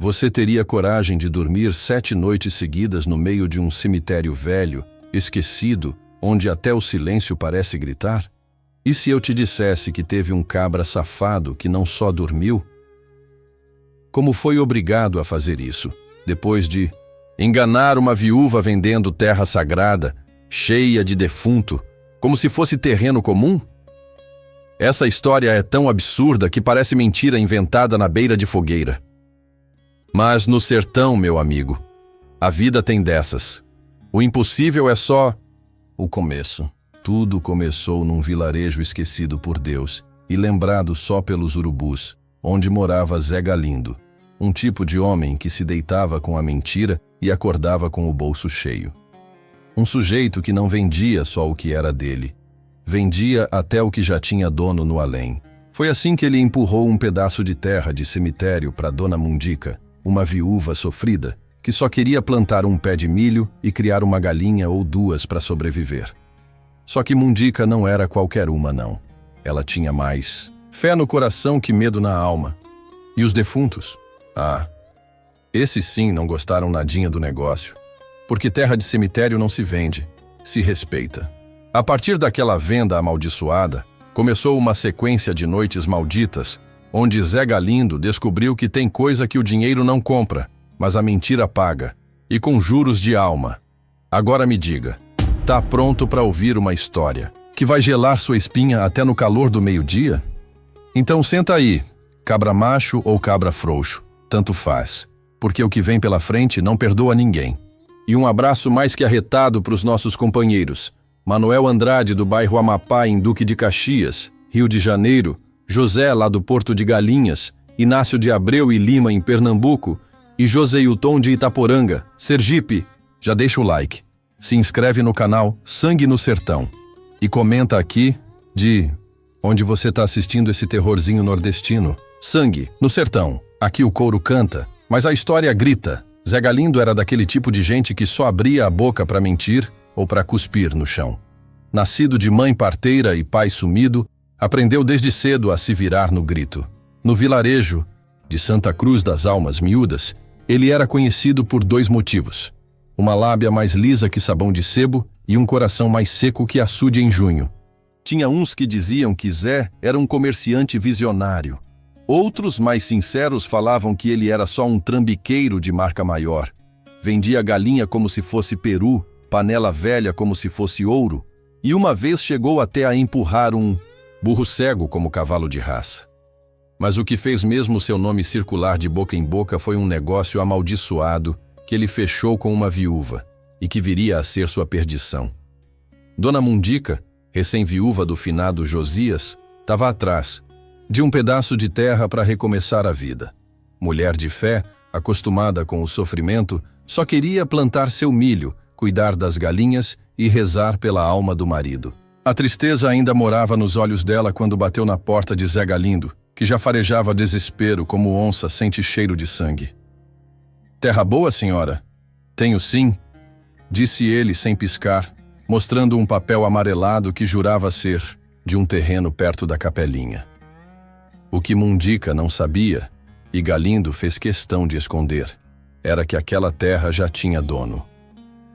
Você teria coragem de dormir 7 noites seguidas no meio de um cemitério velho, esquecido, onde até o silêncio parece gritar? E se eu te dissesse que teve um cabra safado que não só dormiu, como foi obrigado a fazer isso, depois de enganar uma viúva vendendo terra sagrada, cheia de defunto, como se fosse terreno comum? Essa história é tão absurda que parece mentira inventada na beira de fogueira. Mas no sertão, meu amigo, a vida tem dessas. O impossível é só o começo. Tudo começou num vilarejo esquecido por Deus e lembrado só pelos urubus, onde morava Zé Galindo, um tipo de homem que se deitava com a mentira e acordava com o bolso cheio. Um sujeito que não vendia só o que era dele, vendia até o que já tinha dono no além. Foi assim que ele empurrou um pedaço de terra de cemitério para Dona Mundica, uma viúva sofrida, que só queria plantar um pé de milho e criar uma galinha ou 2 para sobreviver. Só que Mundica não era qualquer uma, não. Ela tinha mais fé no coração que medo na alma. E os defuntos? Ah, esses sim não gostaram nadinha do negócio. Porque terra de cemitério não se vende, se respeita. A partir daquela venda amaldiçoada, começou uma sequência de noites malditas, onde Zé Galindo descobriu que tem coisa que o dinheiro não compra, mas a mentira paga, e com juros de alma. Agora me diga, tá pronto para ouvir uma história que vai gelar sua espinha até no calor do meio-dia? Então senta aí, cabra macho ou cabra frouxo, tanto faz, porque o que vem pela frente não perdoa ninguém. E um abraço mais que arretado para os nossos companheiros, Manuel Andrade do bairro Amapá em Duque de Caxias, Rio de Janeiro, José lá do Porto de Galinhas, Inácio de Abreu e Lima em Pernambuco e Joseilton de Itaporanga, Sergipe. Já deixa o like, se inscreve no canal Sangue no Sertão e comenta aqui de onde você está assistindo esse terrorzinho nordestino. Sangue no Sertão, aqui o couro canta, mas a história grita. Zé Galindo era daquele tipo de gente que só abria a boca para mentir ou para cuspir no chão. Nascido de mãe parteira e pai sumido, aprendeu desde cedo a se virar no grito. No vilarejo de Santa Cruz das Almas Miúdas, ele era conhecido por 2 motivos: uma lábia mais lisa que sabão de sebo e um coração mais seco que açude em junho. Tinha uns que diziam que Zé era um comerciante visionário. Outros, mais sinceros, falavam que ele era só um trambiqueiro de marca maior. Vendia galinha como se fosse peru, panela velha como se fosse ouro, e uma vez chegou até a empurrar um burro cego como cavalo de raça. Mas o que fez mesmo seu nome circular de boca em boca foi um negócio amaldiçoado que ele fechou com uma viúva e que viria a ser sua perdição. Dona Mundica, recém-viúva do finado Josias, estava atrás de um pedaço de terra para recomeçar a vida. Mulher de fé, acostumada com o sofrimento, só queria plantar seu milho, cuidar das galinhas e rezar pela alma do marido. A tristeza ainda morava nos olhos dela quando bateu na porta de Zé Galindo, que já farejava desespero como onça sente cheiro de sangue. "Terra boa, senhora?" "Tenho sim", disse ele sem piscar, mostrando um papel amarelado que jurava ser de um terreno perto da capelinha. O que Mundica não sabia, e Galindo fez questão de esconder, era que aquela terra já tinha dono.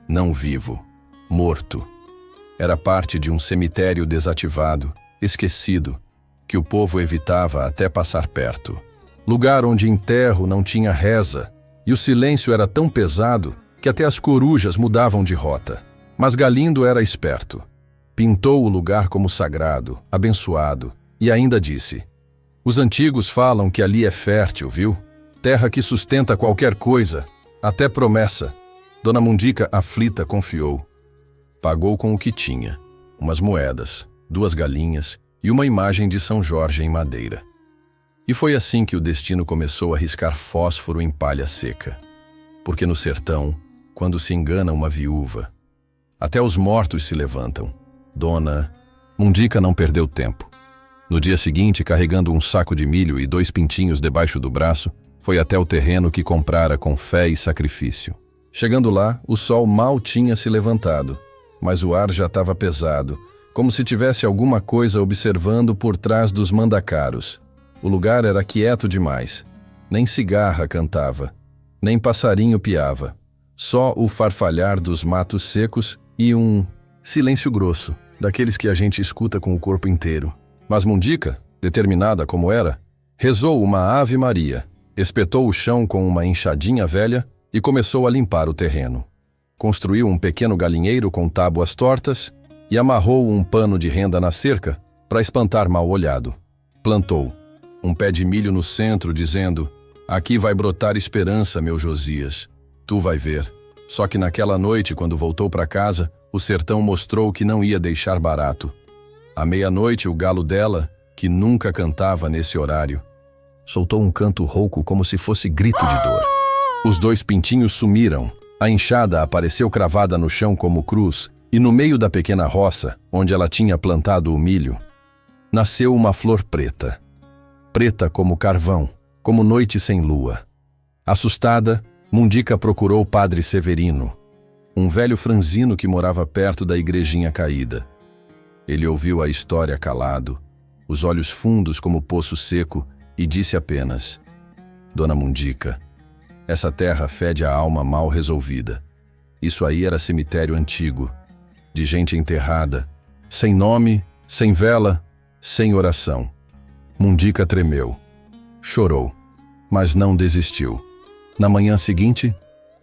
Não vivo, morto. Era parte de um cemitério desativado, esquecido, que o povo evitava até passar perto. Lugar onde enterro não tinha reza, e o silêncio era tão pesado que até as corujas mudavam de rota. Mas Galindo era esperto. Pintou o lugar como sagrado, abençoado, e ainda disse: "Os antigos falam que ali é fértil, viu? Terra que sustenta qualquer coisa, até promessa." Dona Mundica, aflita, confiou. Pagou com o que tinha: umas moedas, 2 galinhas e uma imagem de São Jorge em madeira. E foi assim que o destino começou a riscar fósforo em palha seca. Porque no sertão, quando se engana uma viúva, até os mortos se levantam. Dona Mundica não perdeu tempo. No dia seguinte, carregando um saco de milho e 2 pintinhos debaixo do braço, foi até o terreno que comprara com fé e sacrifício. Chegando lá, o sol mal tinha se levantado, mas o ar já estava pesado, como se tivesse alguma coisa observando por trás dos mandacaros. O lugar era quieto demais. Nem cigarra cantava, Nem passarinho piava. Só o farfalhar dos matos secos e um silêncio grosso, daqueles que a gente escuta com o corpo inteiro. Mas Mundica, determinada como era, rezou uma Ave Maria, espetou o chão com uma enxadinha velha e começou a limpar o terreno. Construiu um pequeno galinheiro com tábuas tortas e amarrou um pano de renda na cerca para espantar mal-olhado. Plantou um pé de milho no centro, dizendo: "Aqui vai brotar esperança, meu Josias. Tu vai ver." Só que naquela noite, quando voltou para casa, o sertão mostrou que não ia deixar barato. À meia-noite, o galo dela, que nunca cantava nesse horário, soltou um canto rouco como se fosse grito de dor. Os 2 pintinhos sumiram. A enxada apareceu cravada no chão como cruz, e no meio da pequena roça, onde ela tinha plantado o milho, nasceu uma flor preta. Preta como carvão, como noite sem lua. Assustada, Mundica procurou o padre Severino, um velho franzino que morava perto da igrejinha caída. Ele ouviu a história calado, os olhos fundos como poço seco, e disse apenas: "Dona Mundica, essa terra fede a alma mal resolvida. Isso aí era cemitério antigo, de gente enterrada, sem nome, sem vela, sem oração." Mundica tremeu, chorou, mas não desistiu. Na manhã seguinte,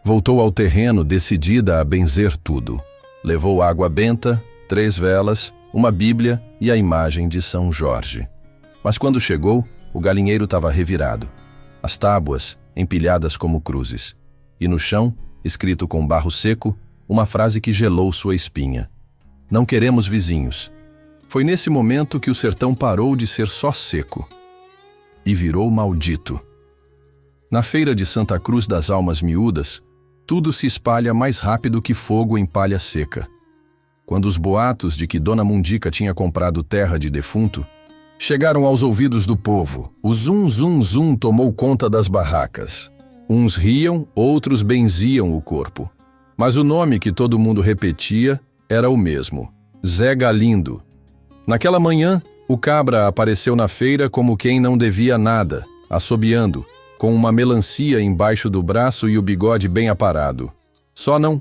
voltou ao terreno decidida a benzer tudo. Levou água benta, 3 velas, uma Bíblia e a imagem de São Jorge. Mas quando chegou, o galinheiro estava revirado. As tábuas, empilhadas como cruzes. E no chão, escrito com barro seco, uma frase que gelou sua espinha: "Não queremos vizinhos." Foi nesse momento que o sertão parou de ser só seco e virou maldito. Na feira de Santa Cruz das Almas Miúdas, tudo se espalha mais rápido que fogo em palha seca. Quando os boatos de que Dona Mundica tinha comprado terra de defunto chegaram aos ouvidos do povo, o zum zum zum tomou conta das barracas. Uns riam, outros benziam o corpo. Mas o nome que todo mundo repetia era o mesmo: Zé Galindo. Naquela manhã, o cabra apareceu na feira como quem não devia nada, assobiando, com uma melancia embaixo do braço e o bigode bem aparado. Só não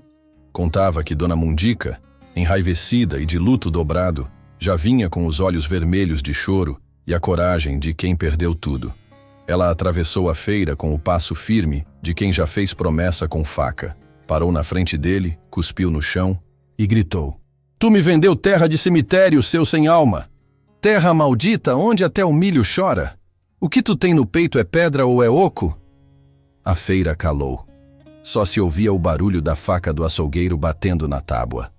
contava que Dona Mundica, enraivecida e de luto dobrado, já vinha com os olhos vermelhos de choro e a coragem de quem perdeu tudo. Ela atravessou a feira com o passo firme de quem já fez promessa com faca. Parou na frente dele, cuspiu no chão e gritou: "Tu me vendeu terra de cemitério, seu sem alma! Terra maldita onde até o milho chora! O que tu tem no peito é pedra ou é oco?" A feira calou. Só se ouvia o barulho da faca do açougueiro batendo na tábua.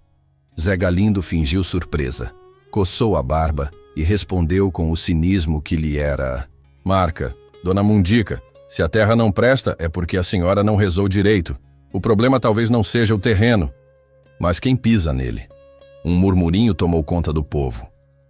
Zé Galindo fingiu surpresa, coçou a barba e respondeu com o cinismo que lhe era: "Marca, Dona Mundica, se a terra não presta é porque a senhora não rezou direito. O problema talvez não seja o terreno, mas quem pisa nele." Um murmurinho tomou conta do povo.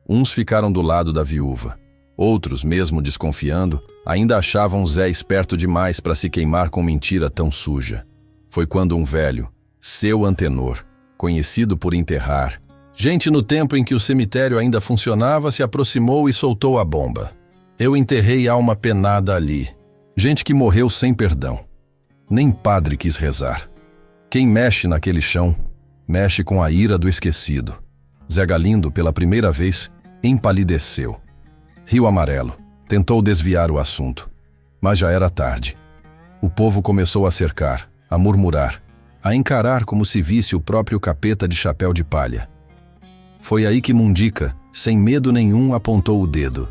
Uns ficaram do lado da viúva. Outros, mesmo desconfiando, ainda achavam Zé esperto demais para se queimar com mentira tão suja. Foi quando um velho, seu Antenor, conhecido por enterrar gente no tempo em que o cemitério ainda funcionava, se aproximou e soltou a bomba. "Eu enterrei alma penada ali. Gente que morreu sem perdão. Nem padre quis rezar. Quem mexe naquele chão, mexe com a ira do esquecido." Zé Galindo, pela primeira vez, empalideceu. Riu amarelo, tentou desviar o assunto, mas já era tarde. O povo começou a cercar, a murmurar, a encarar como se visse o próprio capeta de chapéu de palha. Foi aí que Mundica, sem medo nenhum, apontou o dedo.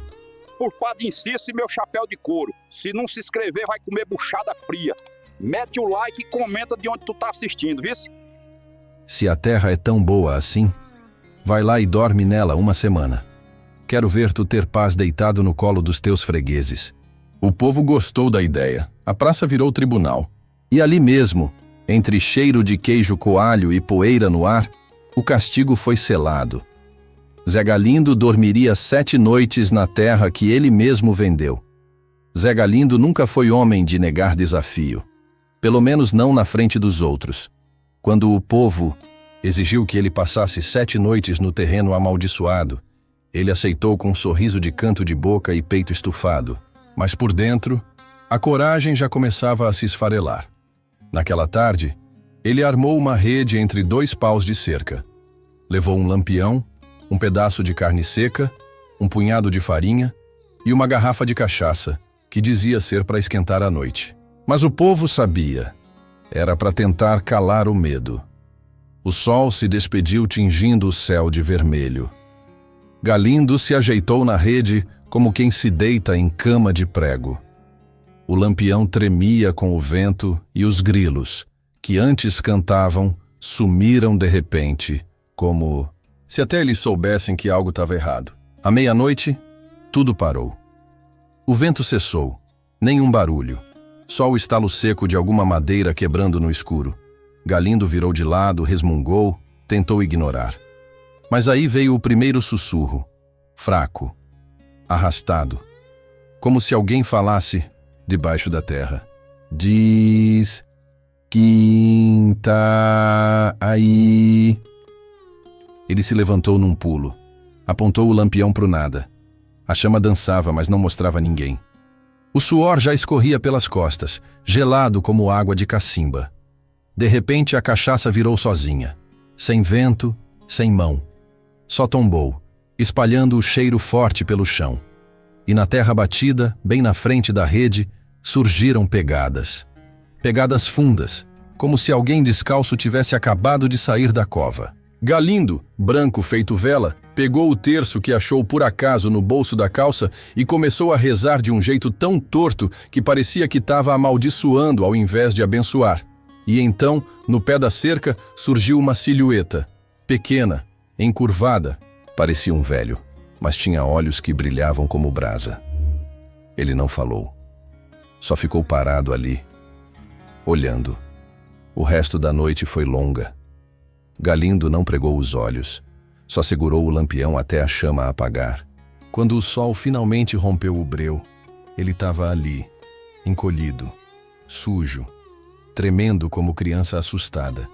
"Por Padre Inciso e meu chapéu de couro. Se não se inscrever, vai comer buchada fria. Mete o like e comenta de onde tu tá assistindo, viu? Se a terra é tão boa assim, vai lá e dorme nela uma semana. Quero ver tu ter paz deitado no colo dos teus fregueses." O povo gostou da ideia. A praça virou tribunal. E ali mesmo, entre cheiro de queijo coalho e poeira no ar, o castigo foi selado. Zé Galindo dormiria 7 noites na terra que ele mesmo vendeu. Zé Galindo nunca foi homem de negar desafio. Pelo menos não na frente dos outros. Quando o povo exigiu que ele passasse 7 noites no terreno amaldiçoado, ele aceitou com um sorriso de canto de boca e peito estufado. Mas por dentro, a coragem já começava a se esfarelar. Naquela tarde, ele armou uma rede entre 2 paus de cerca. Levou um lampião, um pedaço de carne seca, um punhado de farinha e uma garrafa de cachaça, que dizia ser para esquentar a noite. Mas o povo sabia. Era para tentar calar o medo. O sol se despediu tingindo o céu de vermelho. Galindo se ajeitou na rede como quem se deita em cama de prego. O lampião tremia com o vento e os grilos, que antes cantavam, sumiram de repente, como se até eles soubessem que algo estava errado. À meia-noite, tudo parou. O vento cessou, nenhum barulho, só o estalo seco de alguma madeira quebrando no escuro. Galindo virou de lado, resmungou, tentou ignorar. Mas aí veio o primeiro sussurro, fraco, arrastado, como se alguém falasse debaixo da terra. Diz quem tá aí. Ele se levantou num pulo, apontou o lampião pro nada. A chama dançava, mas não mostrava ninguém. O suor já escorria pelas costas, gelado como água de cacimba. De repente a cachaça virou sozinha, sem vento, sem mão. Só tombou, espalhando o cheiro forte pelo chão. E na terra batida, bem na frente da rede, surgiram pegadas. Pegadas fundas, como se alguém descalço tivesse acabado de sair da cova. Galindo, branco feito vela, pegou o terço que achou por acaso no bolso da calça e começou a rezar de um jeito tão torto que parecia que estava amaldiçoando ao invés de abençoar. E então, no pé da cerca, surgiu uma silhueta, pequena, encurvada. Parecia um velho, mas tinha olhos que brilhavam como brasa. Ele não falou. Só ficou parado ali, olhando. O resto da noite foi longa. Galindo não pregou os olhos, só segurou o lampião até a chama apagar. Quando o sol finalmente rompeu o breu, ele estava ali, encolhido, sujo, tremendo como criança assustada.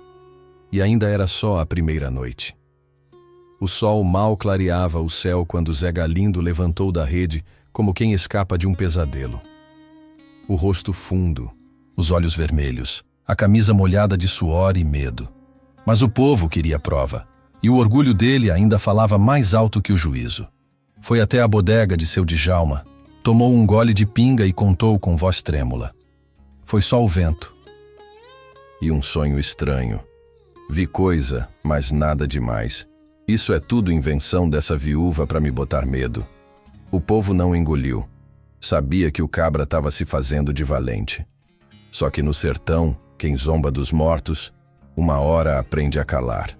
E ainda era só a primeira noite. O sol mal clareava o céu quando Zé Galindo levantou da rede como quem escapa de um pesadelo. O rosto fundo, os olhos vermelhos, a camisa molhada de suor e medo. Mas o povo queria prova, e o orgulho dele ainda falava mais alto que o juízo. Foi até a bodega de seu Djalma, tomou um gole de pinga e contou com voz trêmula. Foi só o vento. E um sonho estranho. Vi coisa, mas nada demais. Isso é tudo invenção dessa viúva para me botar medo. O povo não engoliu. Sabia que o cabra estava se fazendo de valente. Só que no sertão, quem zomba dos mortos, uma hora aprende a calar.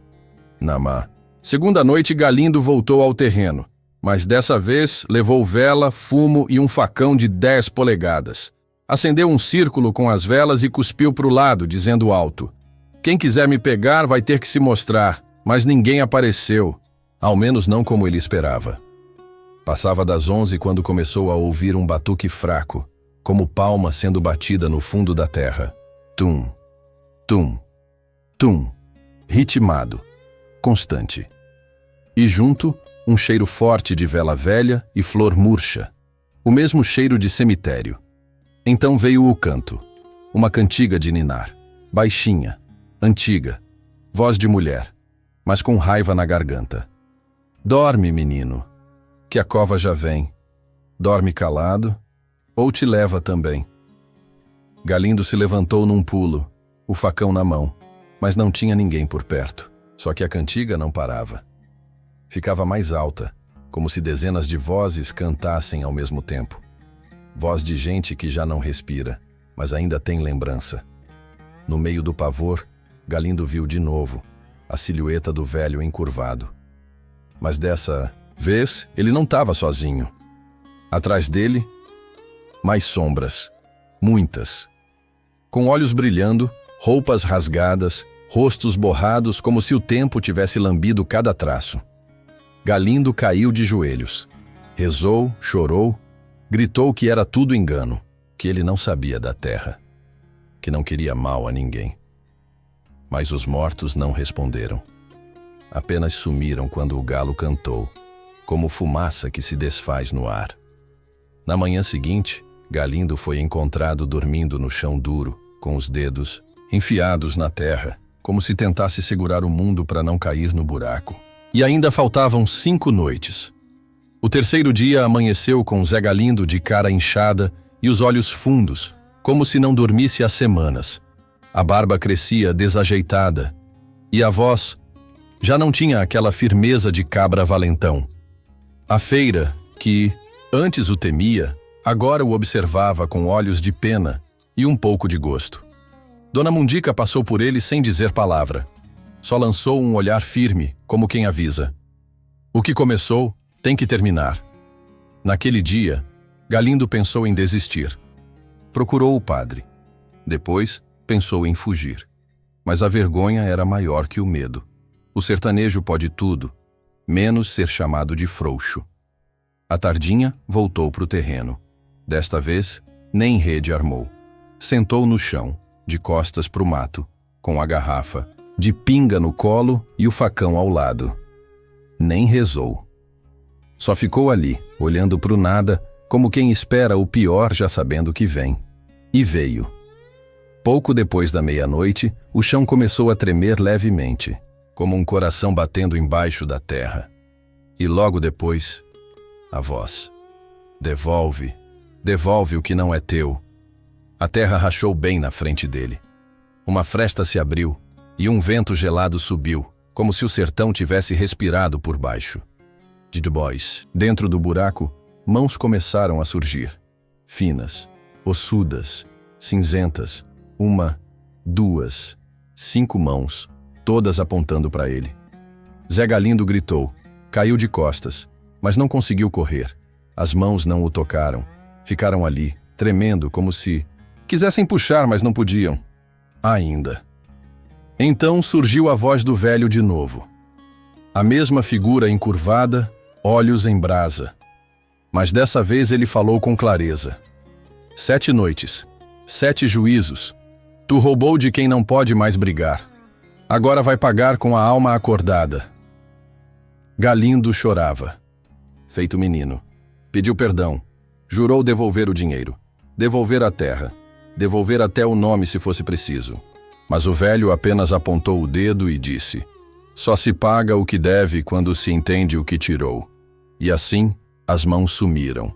Namá. Segunda noite, Galindo voltou ao terreno, mas dessa vez levou vela, fumo e um facão de 10 polegadas. Acendeu um círculo com as velas e cuspiu para o lado, dizendo alto: "Quem quiser me pegar vai ter que se mostrar", mas ninguém apareceu, ao menos não como ele esperava. Passava das 11 quando começou a ouvir um batuque fraco, como palma sendo batida no fundo da terra. Tum, tum, tum, ritmado, constante. E junto, um cheiro forte de vela velha e flor murcha, o mesmo cheiro de cemitério. Então veio o canto, uma cantiga de ninar, baixinha, antiga, voz de mulher, mas com raiva na garganta. "Dorme, menino, que a cova já vem. Dorme calado, ou te leva também." Galindo se levantou num pulo, o facão na mão, mas não tinha ninguém por perto. Só que a cantiga não parava. Ficava mais alta, como se dezenas de vozes cantassem ao mesmo tempo. Voz de gente que já não respira, mas ainda tem lembrança. No meio do pavor, Galindo viu de novo a silhueta do velho encurvado. Mas dessa vez, ele não estava sozinho. Atrás dele, mais sombras, muitas. Com olhos brilhando, roupas rasgadas, rostos borrados como se o tempo tivesse lambido cada traço. Galindo caiu de joelhos. Rezou, chorou, gritou que era tudo engano, que ele não sabia da terra, que não queria mal a ninguém. Mas os mortos não responderam. Apenas sumiram quando o galo cantou, como fumaça que se desfaz no ar. Na manhã seguinte, Galindo foi encontrado dormindo no chão duro, com os dedos enfiados na terra, como se tentasse segurar o mundo para não cair no buraco. E ainda faltavam 5 noites. O terceiro dia amanheceu com Zé Galindo de cara inchada e os olhos fundos, como se não dormisse há semanas. A barba crescia desajeitada e a voz já não tinha aquela firmeza de cabra valentão. A feira, que antes o temia, agora o observava com olhos de pena e um pouco de gosto. Dona Mundica passou por ele sem dizer palavra. Só lançou um olhar firme, como quem avisa. O que começou tem que terminar. Naquele dia, Galindo pensou em desistir. Procurou o padre. Depois, pensou em fugir. Mas a vergonha era maior que o medo. O sertanejo pode tudo, menos ser chamado de frouxo. À tardinha, voltou para o terreno. Desta vez, nem rede armou. Sentou no chão, de costas para o mato, com a garrafa, de pinga no colo e o facão ao lado. Nem rezou. Só ficou ali, olhando para o nada, como quem espera o pior já sabendo que vem. E veio. Pouco depois da meia-noite, o chão começou a tremer levemente, como um coração batendo embaixo da terra. E logo depois, a voz. Devolve, devolve o que não é teu. A terra rachou bem na frente dele. Uma fresta se abriu e um vento gelado subiu, como se o sertão tivesse respirado por baixo. De Du Bois, dentro do buraco, mãos começaram a surgir. Finas, ossudas, cinzentas. 1, 2, 5 mãos, todas apontando para ele. Zé Galindo gritou, caiu de costas, mas não conseguiu correr. As mãos não o tocaram. Ficaram ali, tremendo, como se quisessem puxar, mas não podiam. Ainda. Então surgiu a voz do velho de novo. A mesma figura encurvada, olhos em brasa. Mas dessa vez ele falou com clareza. 7 noites, 7 juízos. Tu roubou de quem não pode mais brigar. Agora vai pagar com a alma acordada. Galindo chorava. Feito menino. Pediu perdão. Jurou devolver o dinheiro. Devolver a terra. Devolver até o nome se fosse preciso. Mas o velho apenas apontou o dedo e disse: só se paga o que deve quando se entende o que tirou. E assim, as mãos sumiram.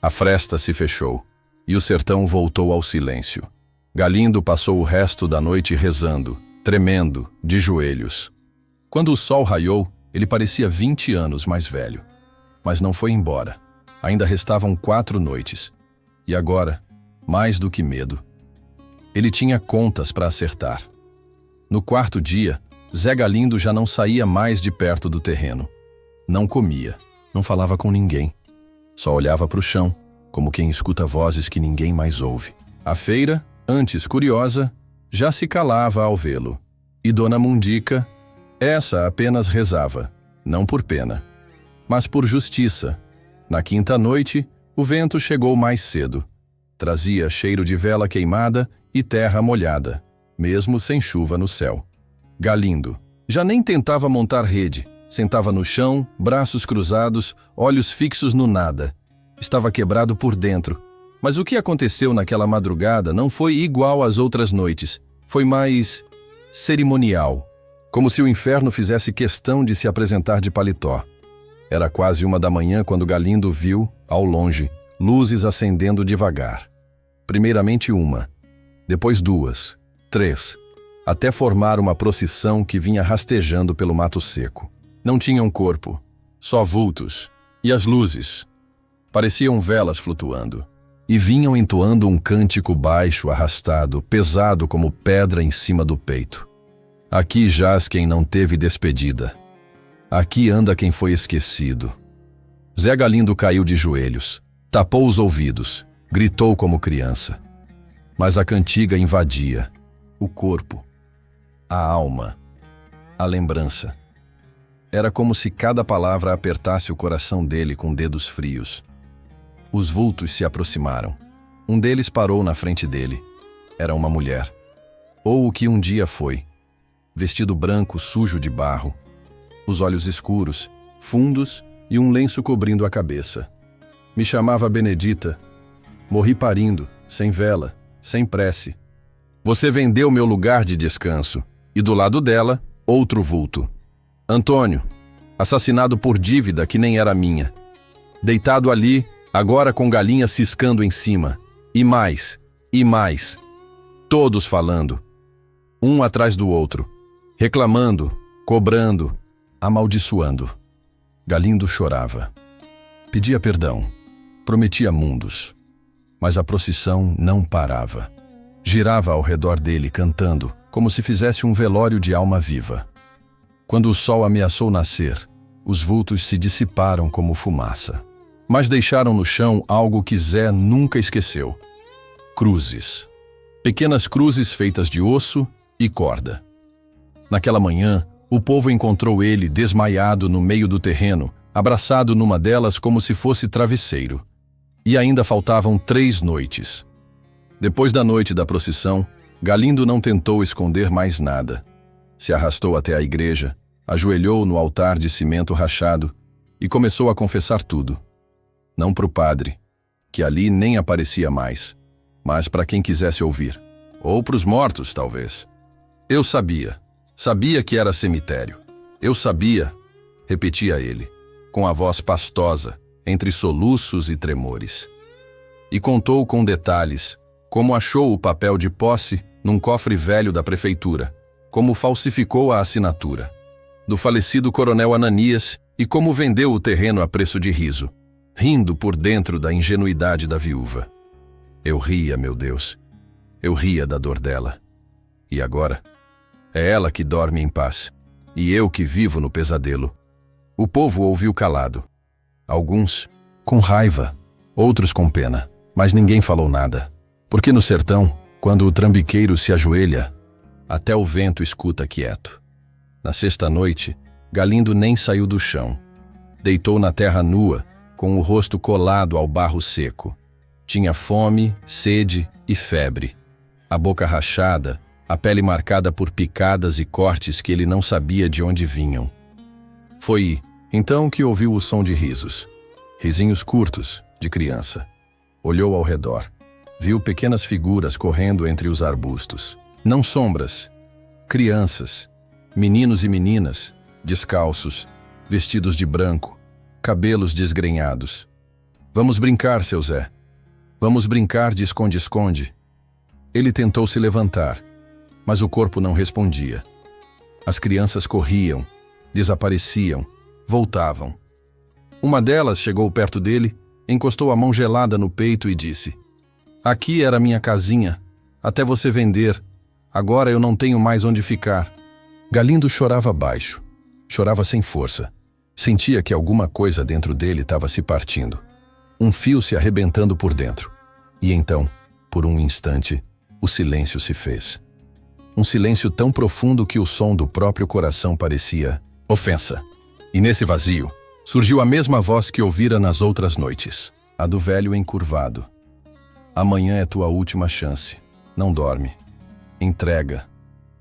A fresta se fechou, e o sertão voltou ao silêncio. Galindo passou o resto da noite rezando, tremendo, de joelhos. Quando o sol raiou, ele parecia 20 anos mais velho. Mas não foi embora. Ainda restavam 4 noites. E agora, mais do que medo. Ele tinha contas para acertar. No 4º dia, Zé Galindo já não saía mais de perto do terreno. Não comia, não falava com ninguém. Só olhava para o chão, como quem escuta vozes que ninguém mais ouve. A feira, antes curiosa, já se calava ao vê-lo. E Dona Mundica, essa apenas rezava, não por pena, mas por justiça. Na 5ª noite, o vento chegou mais cedo. Trazia cheiro de vela queimada e terra molhada, mesmo sem chuva no céu. Galindo já nem tentava montar rede. Sentava no chão, braços cruzados, olhos fixos no nada. Estava quebrado por dentro. Mas o que aconteceu naquela madrugada não foi igual às outras noites. Foi mais cerimonial. Como se o inferno fizesse questão de se apresentar de paletó. Era quase 1 da manhã quando Galindo viu, ao longe, luzes acendendo devagar. Primeiramente 1, depois 2, 3, até formar uma procissão que vinha rastejando pelo mato seco. Não tinham corpo, só vultos. E as luzes? Pareciam velas flutuando. E vinham entoando um cântico baixo, arrastado, pesado como pedra em cima do peito. Aqui jaz quem não teve despedida. Aqui anda quem foi esquecido. Zé Galindo caiu de joelhos, tapou os ouvidos, gritou como criança. Mas a cantiga invadia o corpo, a alma, a lembrança. Era como se cada palavra apertasse o coração dele com dedos frios. Os vultos se aproximaram. Um deles parou na frente dele. Era uma mulher. Ou o que um dia foi. Vestido branco sujo de barro. Os olhos escuros, fundos e um lenço cobrindo a cabeça. Me chamava Benedita. Morri parindo, sem vela, sem prece. Você vendeu meu lugar de descanso, e do lado dela, outro vulto. Antônio, assassinado por dívida que nem era minha. Deitado ali, agora com galinha ciscando em cima. E mais, e mais. Todos falando, um atrás do outro, reclamando, cobrando, amaldiçoando. Galindo chorava. Pedia perdão, prometia mundos. Mas a procissão não parava. Girava ao redor dele cantando, como se fizesse um velório de alma viva. Quando o sol ameaçou nascer, os vultos se dissiparam como fumaça. Mas deixaram no chão algo que Zé nunca esqueceu. Cruzes. Pequenas cruzes feitas de osso e corda. Naquela manhã, o povo encontrou ele desmaiado no meio do terreno, abraçado numa delas como se fosse travesseiro. E ainda faltavam 3 noites. Depois da noite da procissão, Galindo não tentou esconder mais nada. Se arrastou até a igreja, ajoelhou no altar de cimento rachado e começou a confessar tudo. Não para o padre, que ali nem aparecia mais, mas para quem quisesse ouvir. Ou para os mortos, talvez. Eu sabia que era cemitério. Eu sabia, repetia ele, com a voz pastosa, entre soluços e tremores. E contou com detalhes como achou o papel de posse num cofre velho da prefeitura, como falsificou a assinatura do falecido coronel Ananias e como vendeu o terreno a preço de riso, rindo por dentro da ingenuidade da viúva. Eu ria, meu Deus. Eu ria da dor dela. E agora? É ela que dorme em paz, e eu que vivo no pesadelo. O povo ouviu calado. Alguns com raiva, outros com pena, mas ninguém falou nada. Porque no sertão, quando o trambiqueiro se ajoelha, até o vento escuta quieto. Na sexta noite, Galindo nem saiu do chão. Deitou na terra nua, com o rosto colado ao barro seco. Tinha fome, sede e febre. A boca rachada, a pele marcada por picadas e cortes que ele não sabia de onde vinham. Foi então que ouviu o som de risos. Risinhos curtos, de criança. Olhou ao redor. Viu pequenas figuras correndo entre os arbustos. Não sombras, crianças, meninos e meninas, descalços, vestidos de branco, cabelos desgrenhados. Vamos brincar, seu Zé. Vamos brincar de esconde-esconde. Ele tentou se levantar, mas o corpo não respondia. As crianças corriam, desapareciam, voltavam. Uma delas chegou perto dele, encostou a mão gelada no peito e disse: "Aqui era minha casinha, até você vender. Agora eu não tenho mais onde ficar." Galindo chorava baixo, chorava sem força. Sentia que alguma coisa dentro dele estava se partindo. Um fio se arrebentando por dentro. E então, por um instante, o silêncio se fez. Um silêncio tão profundo que o som do próprio coração parecia ofensa. E nesse vazio, surgiu a mesma voz que ouvira nas outras noites, a do velho encurvado. Amanhã é tua última chance. Não dorme. Entrega.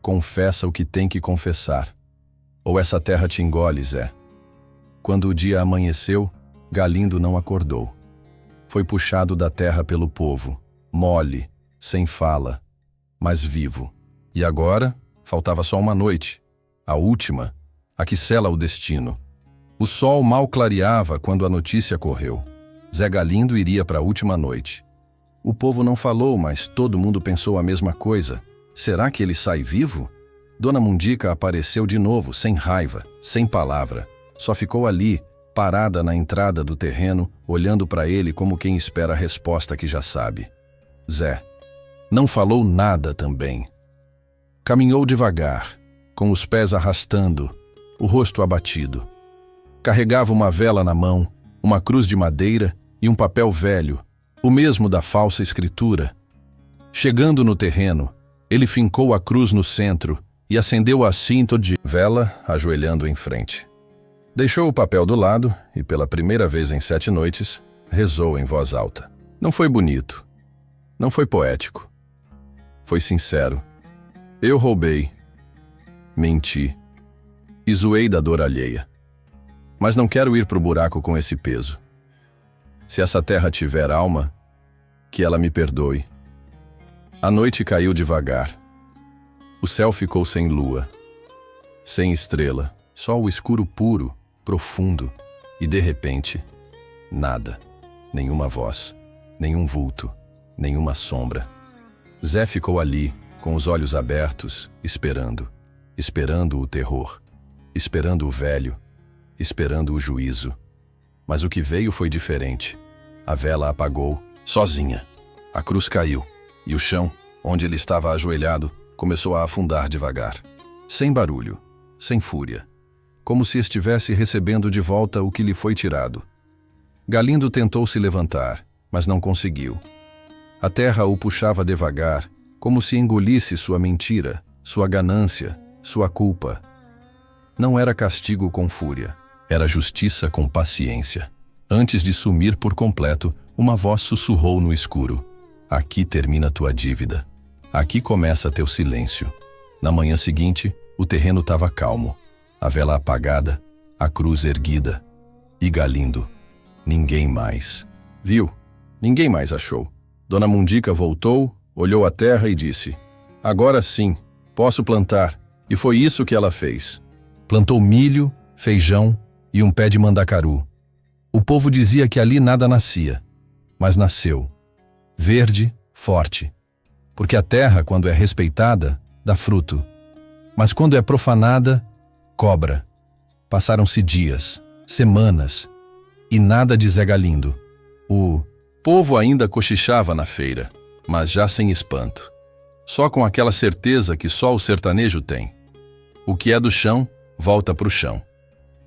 Confessa o que tem que confessar. Ou essa terra te engole, Zé. Quando o dia amanheceu, Galindo não acordou. Foi puxado da terra pelo povo, mole, sem fala, mas vivo. E agora, faltava só uma noite. A última, a que sela o destino. O sol mal clareava quando a notícia correu. Zé Galindo iria para a última noite. O povo não falou, mas todo mundo pensou a mesma coisa. Será que ele sai vivo? Dona Mundica apareceu de novo, sem raiva, sem palavra. Só ficou ali, parada na entrada do terreno, olhando para ele como quem espera a resposta que já sabe. Zé não falou nada também. Caminhou devagar, com os pés arrastando, o rosto abatido. Carregava uma vela na mão, uma cruz de madeira e um papel velho, o mesmo da falsa escritura. Chegando no terreno, ele fincou a cruz no centro e acendeu a cinta de vela, ajoelhando em frente. Deixou o papel do lado e, pela primeira vez em 7 noites, rezou em voz alta. Não foi bonito. Não foi poético. Foi sincero. Eu roubei. Menti. E zoei da dor alheia. Mas não quero ir pro buraco com esse peso. Se essa terra tiver alma, que ela me perdoe. A noite caiu devagar. O céu ficou sem lua, sem estrela, só o escuro puro, profundo, e de repente, nada, nenhuma voz, nenhum vulto, nenhuma sombra. Zé ficou ali, com os olhos abertos, esperando o terror, esperando o velho, esperando o juízo. Mas o que veio foi diferente. A vela apagou, sozinha. A cruz caiu, e o chão, onde ele estava ajoelhado, começou a afundar devagar. Sem barulho, sem fúria. Como se estivesse recebendo de volta o que lhe foi tirado. Galindo tentou se levantar, mas não conseguiu. A terra o puxava devagar, como se engolisse sua mentira, sua ganância, sua culpa. Não era castigo com fúria, era justiça com paciência. Antes de sumir por completo, uma voz sussurrou no escuro: aqui termina tua dívida. Aqui começa teu silêncio. Na manhã seguinte, o terreno estava calmo. A vela apagada, a cruz erguida. E Galindo, ninguém mais. Viu? Ninguém mais achou. Dona Mundica voltou, olhou a terra e disse: agora sim, posso plantar. E foi isso que ela fez. Plantou milho, feijão e um pé de mandacaru. O povo dizia que ali nada nascia, mas nasceu. Verde, forte. Porque a terra, quando é respeitada, dá fruto. Mas quando é profanada, cobra. Passaram-se dias, semanas, e nada de Zé Galindo. O povo ainda cochichava na feira, mas já sem espanto. Só com aquela certeza que só o sertanejo tem. O que é do chão, volta pro chão.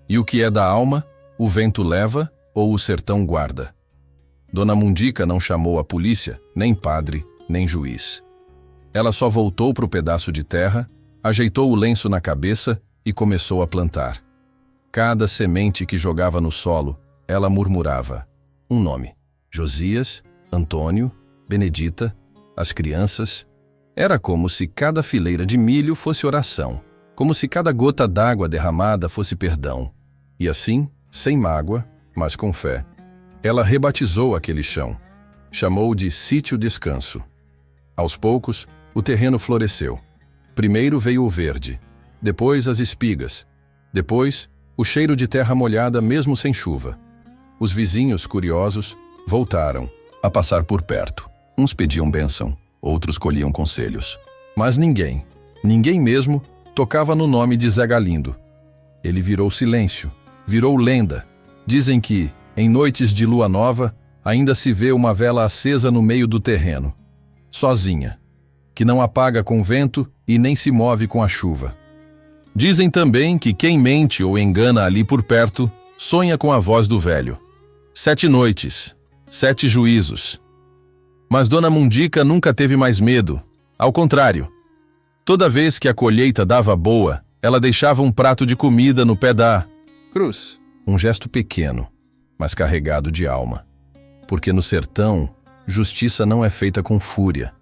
E o que é da alma, o vento leva ou o sertão guarda. Dona Mundica não chamou a polícia, nem padre, nem juiz. Ela só voltou pro pedaço de terra, ajeitou o lenço na cabeça e começou a plantar. Cada semente que jogava no solo, ela murmurava um nome: Josias, Antônio, Benedita, as crianças. Era como se cada fileira de milho fosse oração, como se cada gota d'água derramada fosse perdão. E assim, sem mágoa, mas com fé, ela rebatizou aquele chão. Chamou de Sítio Descanso. Aos poucos, o terreno floresceu. Primeiro veio o verde, depois as espigas, depois o cheiro de terra molhada mesmo sem chuva. Os vizinhos, curiosos, voltaram a passar por perto. Uns pediam bênção, outros colhiam conselhos. Mas ninguém mesmo, tocava no nome de Zé Galindo. Ele virou silêncio, virou lenda. Dizem que, em noites de lua nova, ainda se vê uma vela acesa no meio do terreno, sozinha, que não apaga com vento e nem se move com a chuva. Dizem também que quem mente ou engana ali por perto, sonha com a voz do velho. 7 noites, 7 juízos. Mas Dona Mundica nunca teve mais medo. Ao contrário, toda vez que a colheita dava boa, ela deixava um prato de comida no pé da cruz. Um gesto pequeno, mas carregado de alma. Porque no sertão, justiça não é feita com fúria,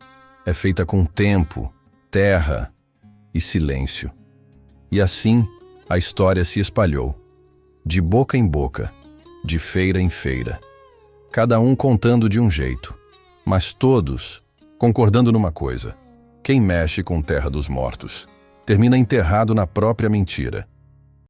é feita com tempo, terra e silêncio. E assim, a história se espalhou, de boca em boca, de feira em feira. Cada um contando de um jeito, mas todos concordando numa coisa: quem mexe com terra dos mortos termina enterrado na própria mentira.